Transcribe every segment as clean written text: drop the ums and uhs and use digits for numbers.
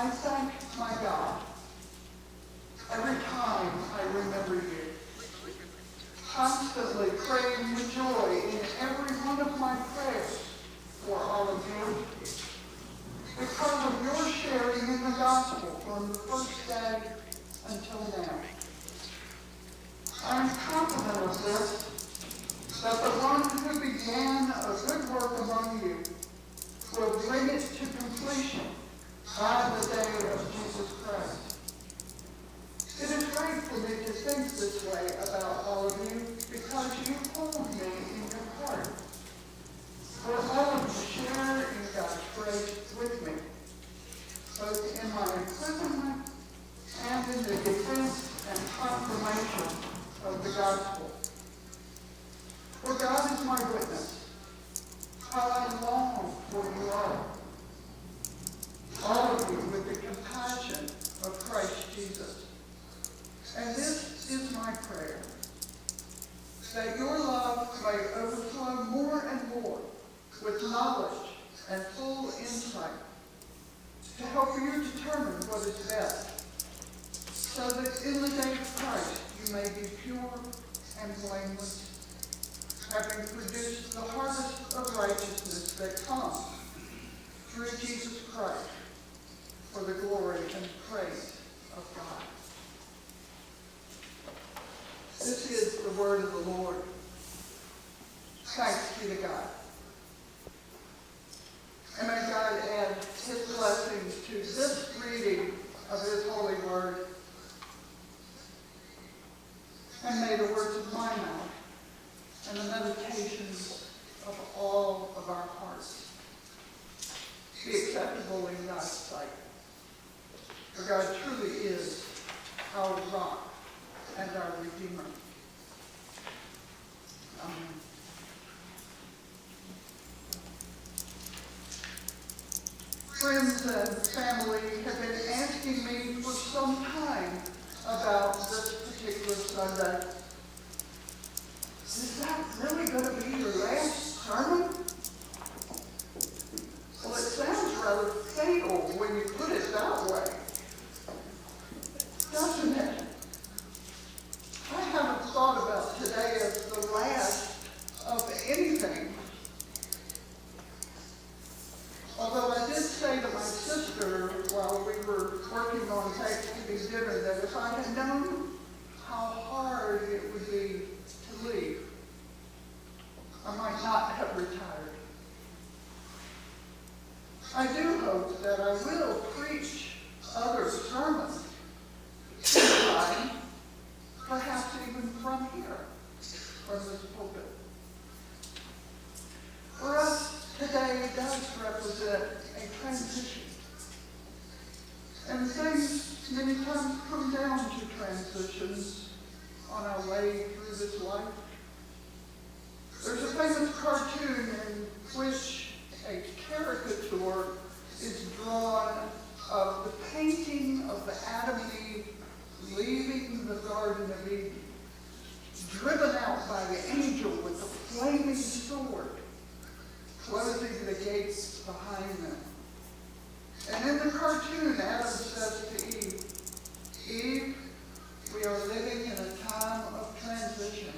I thank my God every time I remember you, constantly praying with joy in every one of my prayers for all of you, because of your sharing in the gospel from the first day until now. I am confident of this, that the one who began a good work among you will bring it to completion by the day of Jesus Christ. It is great for me to think this way about all of you, because you hold me in your heart. For all of you share in God's grace with me, both in my imprisonment and in the defense and confirmation of the gospel. For God is my witness, how I long for you all of you with the compassion of Christ Jesus. And this is my prayer, that your love may overflow more and more with knowledge and full insight, to help you determine what is best, so that in the day of Christ you may be pure and blameless, having produced the harvest of righteousness that comes through Jesus Christ, for the glory and praise of God. This is the word of the Lord. Thanks be to God. And may God add his blessings to this reading of his holy word. And may the words of my mouth and the meditations of all of our hearts be acceptable in God's sight. For God truly is our rock and our Redeemer. Amen. Friends and family have been asking me for some time about this particular Sunday. Is that really going to be your last sermon? Well, it sounds rather fatal when you put it that way, doesn't it? I haven't thought about today as the last of anything. Although I did say to my sister while we were working on Thanksgiving dinner that if I had known how hard it would be to leave, I might not have retired. I do hope that I will preach other sermons sometime, perhaps even from here, from this pulpit. For us, today does represent a transition. And things many times come down to transitions on our way through this life. There's a famous cartoon in which a caricature is drawn of the painting of the Adam and Eve leaving the Garden of Eden, driven out by the angel with the flaming sword, closing the gates behind them. And in the cartoon, Adam says to Eve, Eve, we are living in a time of transition.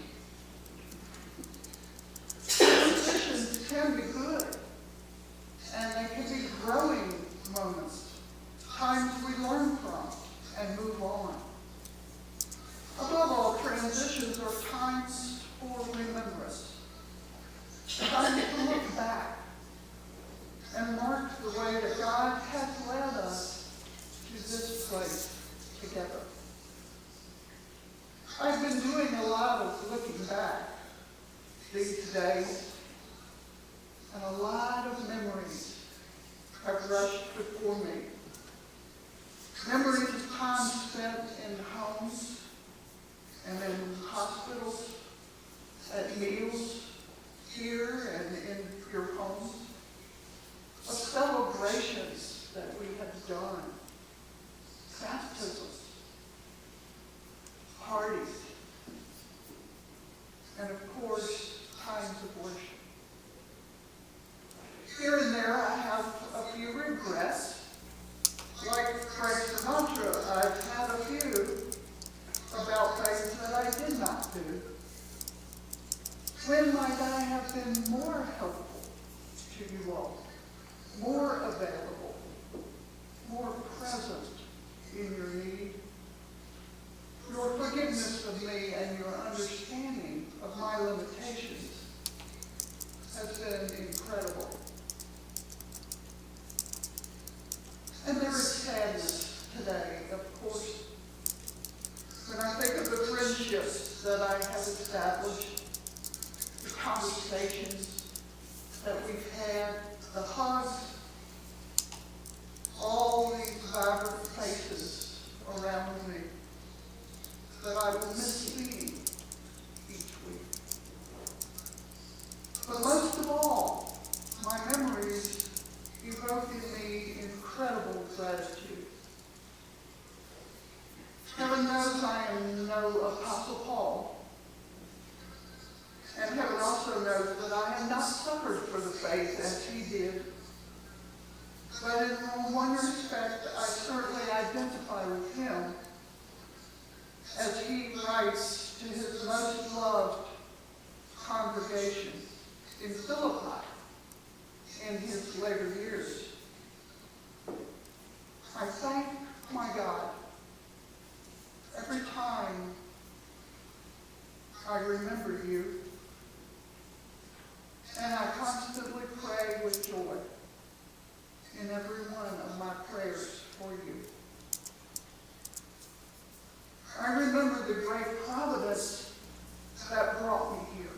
Transitions can be good, and they can be growing moments, times we learn from and move on. Above all, transitions are times for remembrance, times to look back and mark the way that God has led us to this place together. I've been doing a lot of looking back these days, and a lot of memories have rushed before me. Memories of time spent in homes and in hospitals, at meals here and in your homes, of celebrations that we have done, baptisms, parties, and of course, times of worship. Here and there I have a few regrets, like we've had, the hugs, all these vibrant faces around me that I will miss seeing each week. But most of all, my memories evoke in me incredible gratitude. Heaven knows I am no Apostle Paul, and heaven also knows that I have not suffered for the faith as he did. But in one respect, I certainly identify with him as he writes to his most loved congregation in Philippi in his later years. I thank my God every time I remember you, and I constantly pray with joy in every one of my prayers for you. I remember the great providence that brought me here.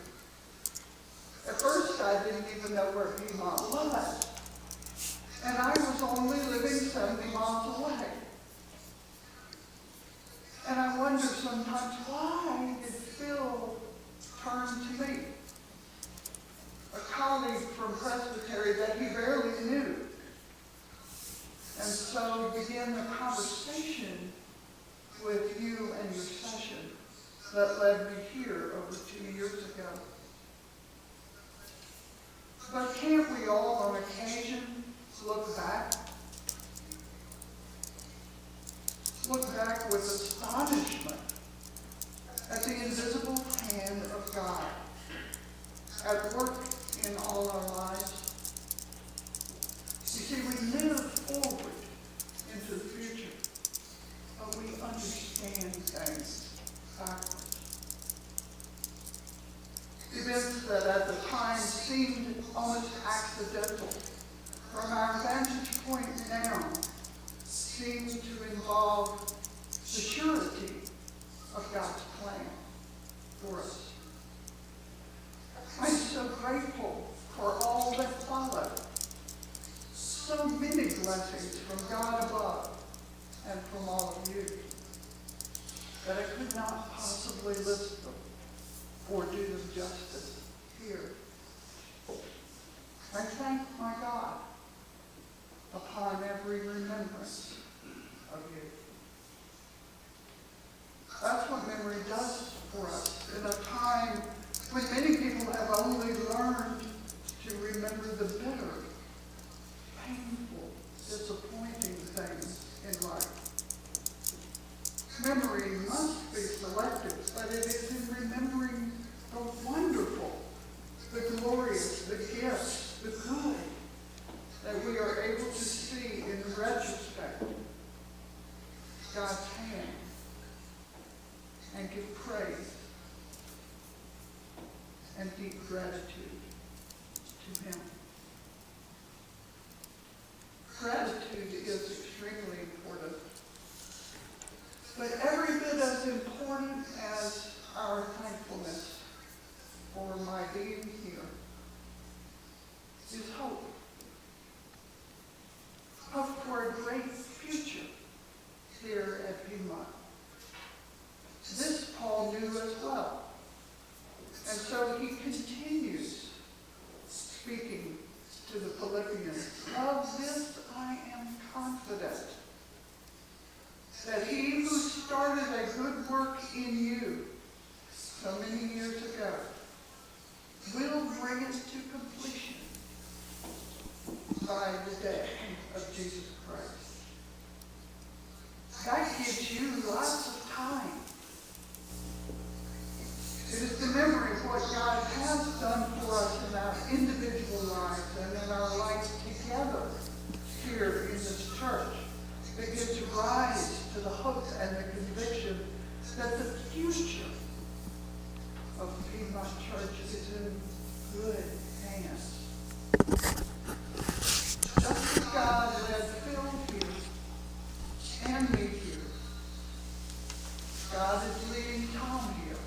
At first, I didn't even know where Piedmont was, and I was only living 70 miles away. And I wonder sometimes, why did Phil turn to me, a colleague from Presbytery that he barely knew? And so began the conversation with you and your session that led me here over 2 years ago. But can't we all on occasion look back? Look back with astonishment at the invisible hand of God at work in all our lives. You see, we live forward into the future, but we understand things backwards. Events that at the time seemed almost accidental, from our vantage point now, seem to involve the surety of God's plan for us. I'm so grateful for all that followed. So many blessings from God above and from all of you that I could not possibly list them or do them justice here. I thank my God upon every remembrance of you. That's what memory does for us in a time when many people have only learned to remember the bitter, painful, disappointing things in life. Memory must be selective, but it is in remembering the wonderful, the glorious, the gifts, the good, that we are able to see in retrospect God's hand and give praise and deep gratitude to him. Gratitude is extremely important, but every bit as important as our thankfulness for my being here is hope. Hope for a great future here at Piedmont. This Paul knew as well. And so he continues speaking to the Philippians. Of this I am confident, that he who started a good work in you so many years ago will bring it to completion by the day of Jesus Christ. That gives you lots of time. It is the memory of what God has done for us in our individual lives and in our life together here in this church that gives rise to the hope and the conviction that the future of Piedmont Church is in good hands. Just as God led Phil here and me here, God is leading Tom here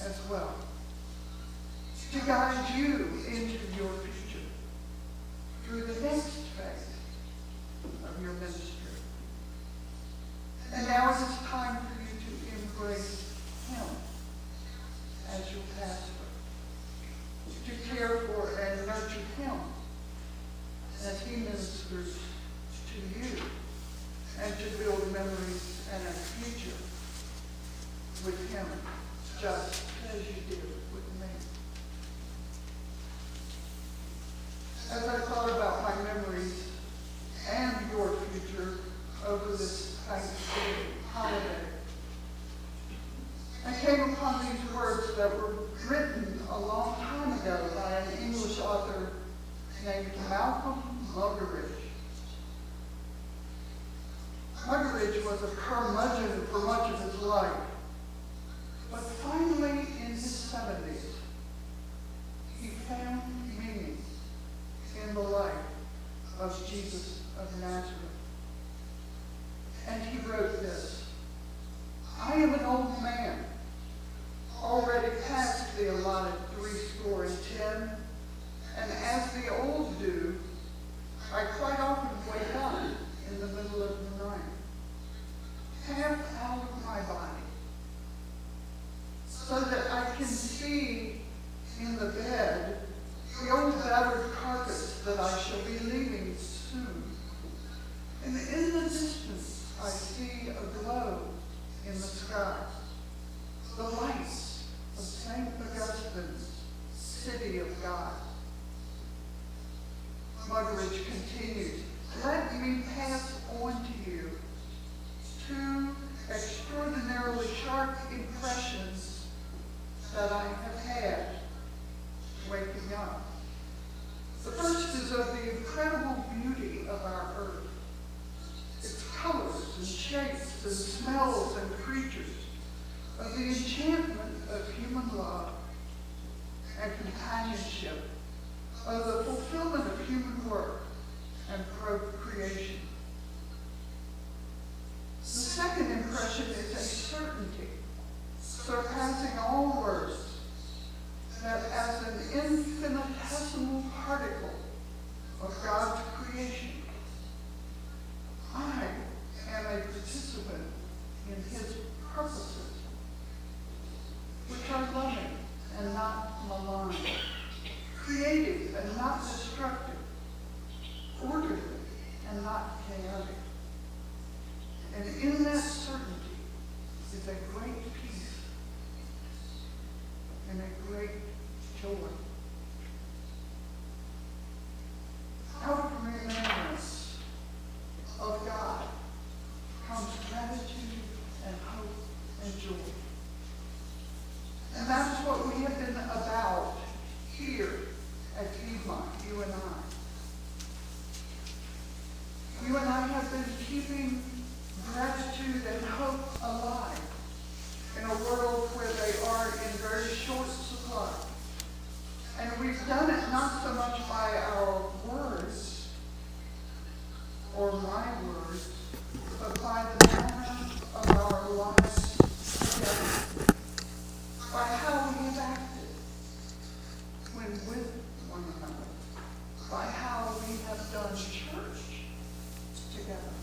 as well, to guide you into your future. as he ministers to you, and to build memories and a future with him, just as you did with me. As I thought about my memories and your future over this Thanksgiving holiday, I came upon these words that were written a long time ago by an English author named Malcolm Muggeridge. Muggeridge was a curmudgeon for much of his life, but finally in his 70s, he found meaning in the life of Jesus of Nazareth. And he wrote this: I am an old man, already past the allotted 70, and as the old do, I quite often wake up in the middle of the night, half out of my body, so that I can see in the bed the old battered carpets that I shall be leaving soon. And in the distance, I see a glow in the sky, the lights of St. Augustine's city of God. Muggeridge continues, let me pass on to you two extraordinarily sharp impressions that I have had waking up. The first is of the incredible beauty of our earth, its colors and shapes and smells and creatures, of the enchantment of human love and companionship, of the fulfillment of human work and procreation. The second impression is a certainty surpassing all words, that as an infinitesimal particle of God's creation, I am a participant in his purposes, which are loving and not malign, creative and not destructive, orderly and not chaotic. And in that certainty is a great peace and a great joy. Out of remembrance of God comes gratitude and hope and joy. And that's what we have been about here at Piedmont, you and I. You and I have been keeping gratitude and hope alive in a world where they are in very short supply. And we've done it not so much by our words or my words, but by the manner of our lives together, by how we have acted when with one another, by how we have done church together.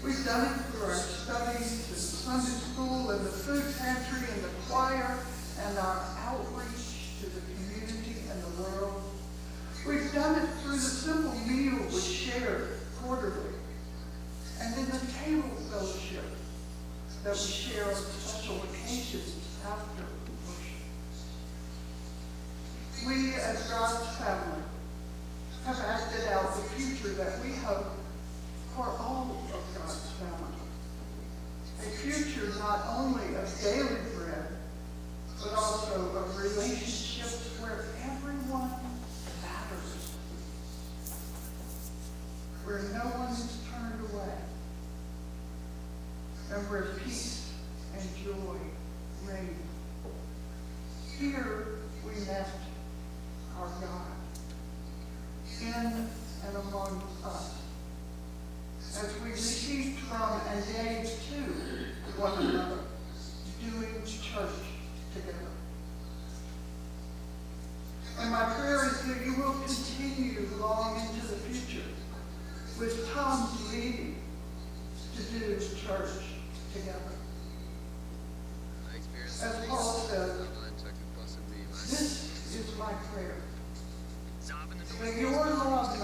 We've done it through our studies and Sunday school and the food pantry and the choir and our outreach to the community and the world. We've done it through the simple meal we share quarterly and in the table fellowship that we share on special occasions after worship. We, as God's family, have acted out the future that we hope for all of God's family. A future not only of daily bread, but also of relationships where everyone matters, where no one is turned away, and where peace and joy reign. Here we met our God, in and among us, as we received from and gave to one another, doing church together. And my prayer is that you will continue long into the future with Tom's leading to do church together. As Paul said, this is my prayer, that your love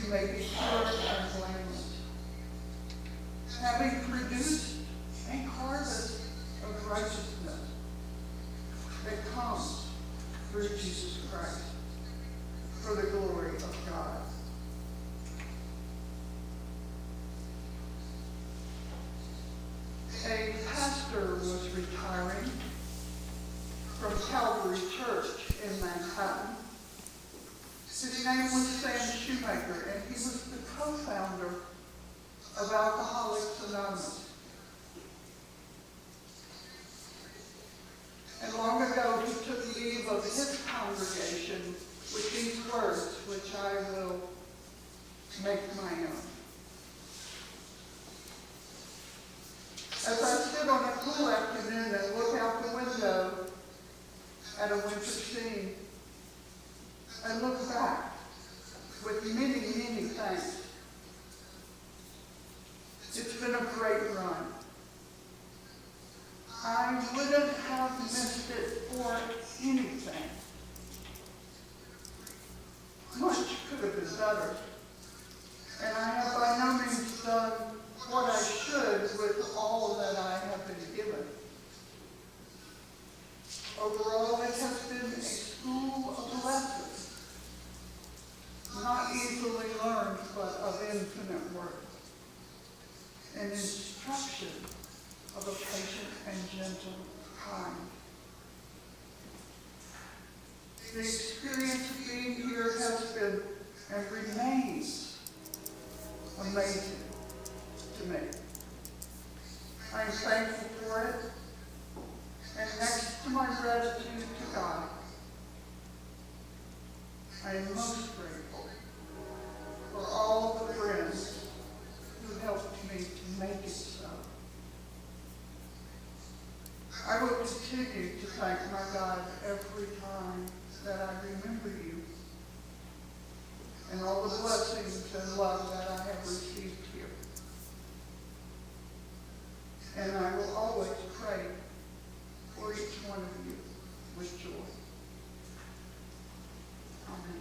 you may be pure and blameless, having produced a harvest of righteousness that comes through Jesus Christ for the glory of God. A pastor was retiring from Calvary Church in Manhattan. His name was Sam Shoemaker, and he was the co-founder of Alcoholics Anonymous. And long ago, he took leave of his congregation with these words, which I will make my own. As I sit on a cool afternoon and look out the window at a winter scene, I look back with many, many thanks. It's been a great run. I wouldn't have missed it for anything. Much could have been better. And I have by no means done what I should with all that I have been given. Overall, it has been a school of lessons, not easily learned, but of infinite worth, an instruction of a patient and gentle kind. The experience of being here has been and remains amazing to me. I am thankful for it, and next to my gratitude to God, I am most grateful for all the friends who helped me to make it so. I will continue to thank my God every time that I remember you and all the blessings and love that I have received here. And I will always pray for each one of you with joy. Amen.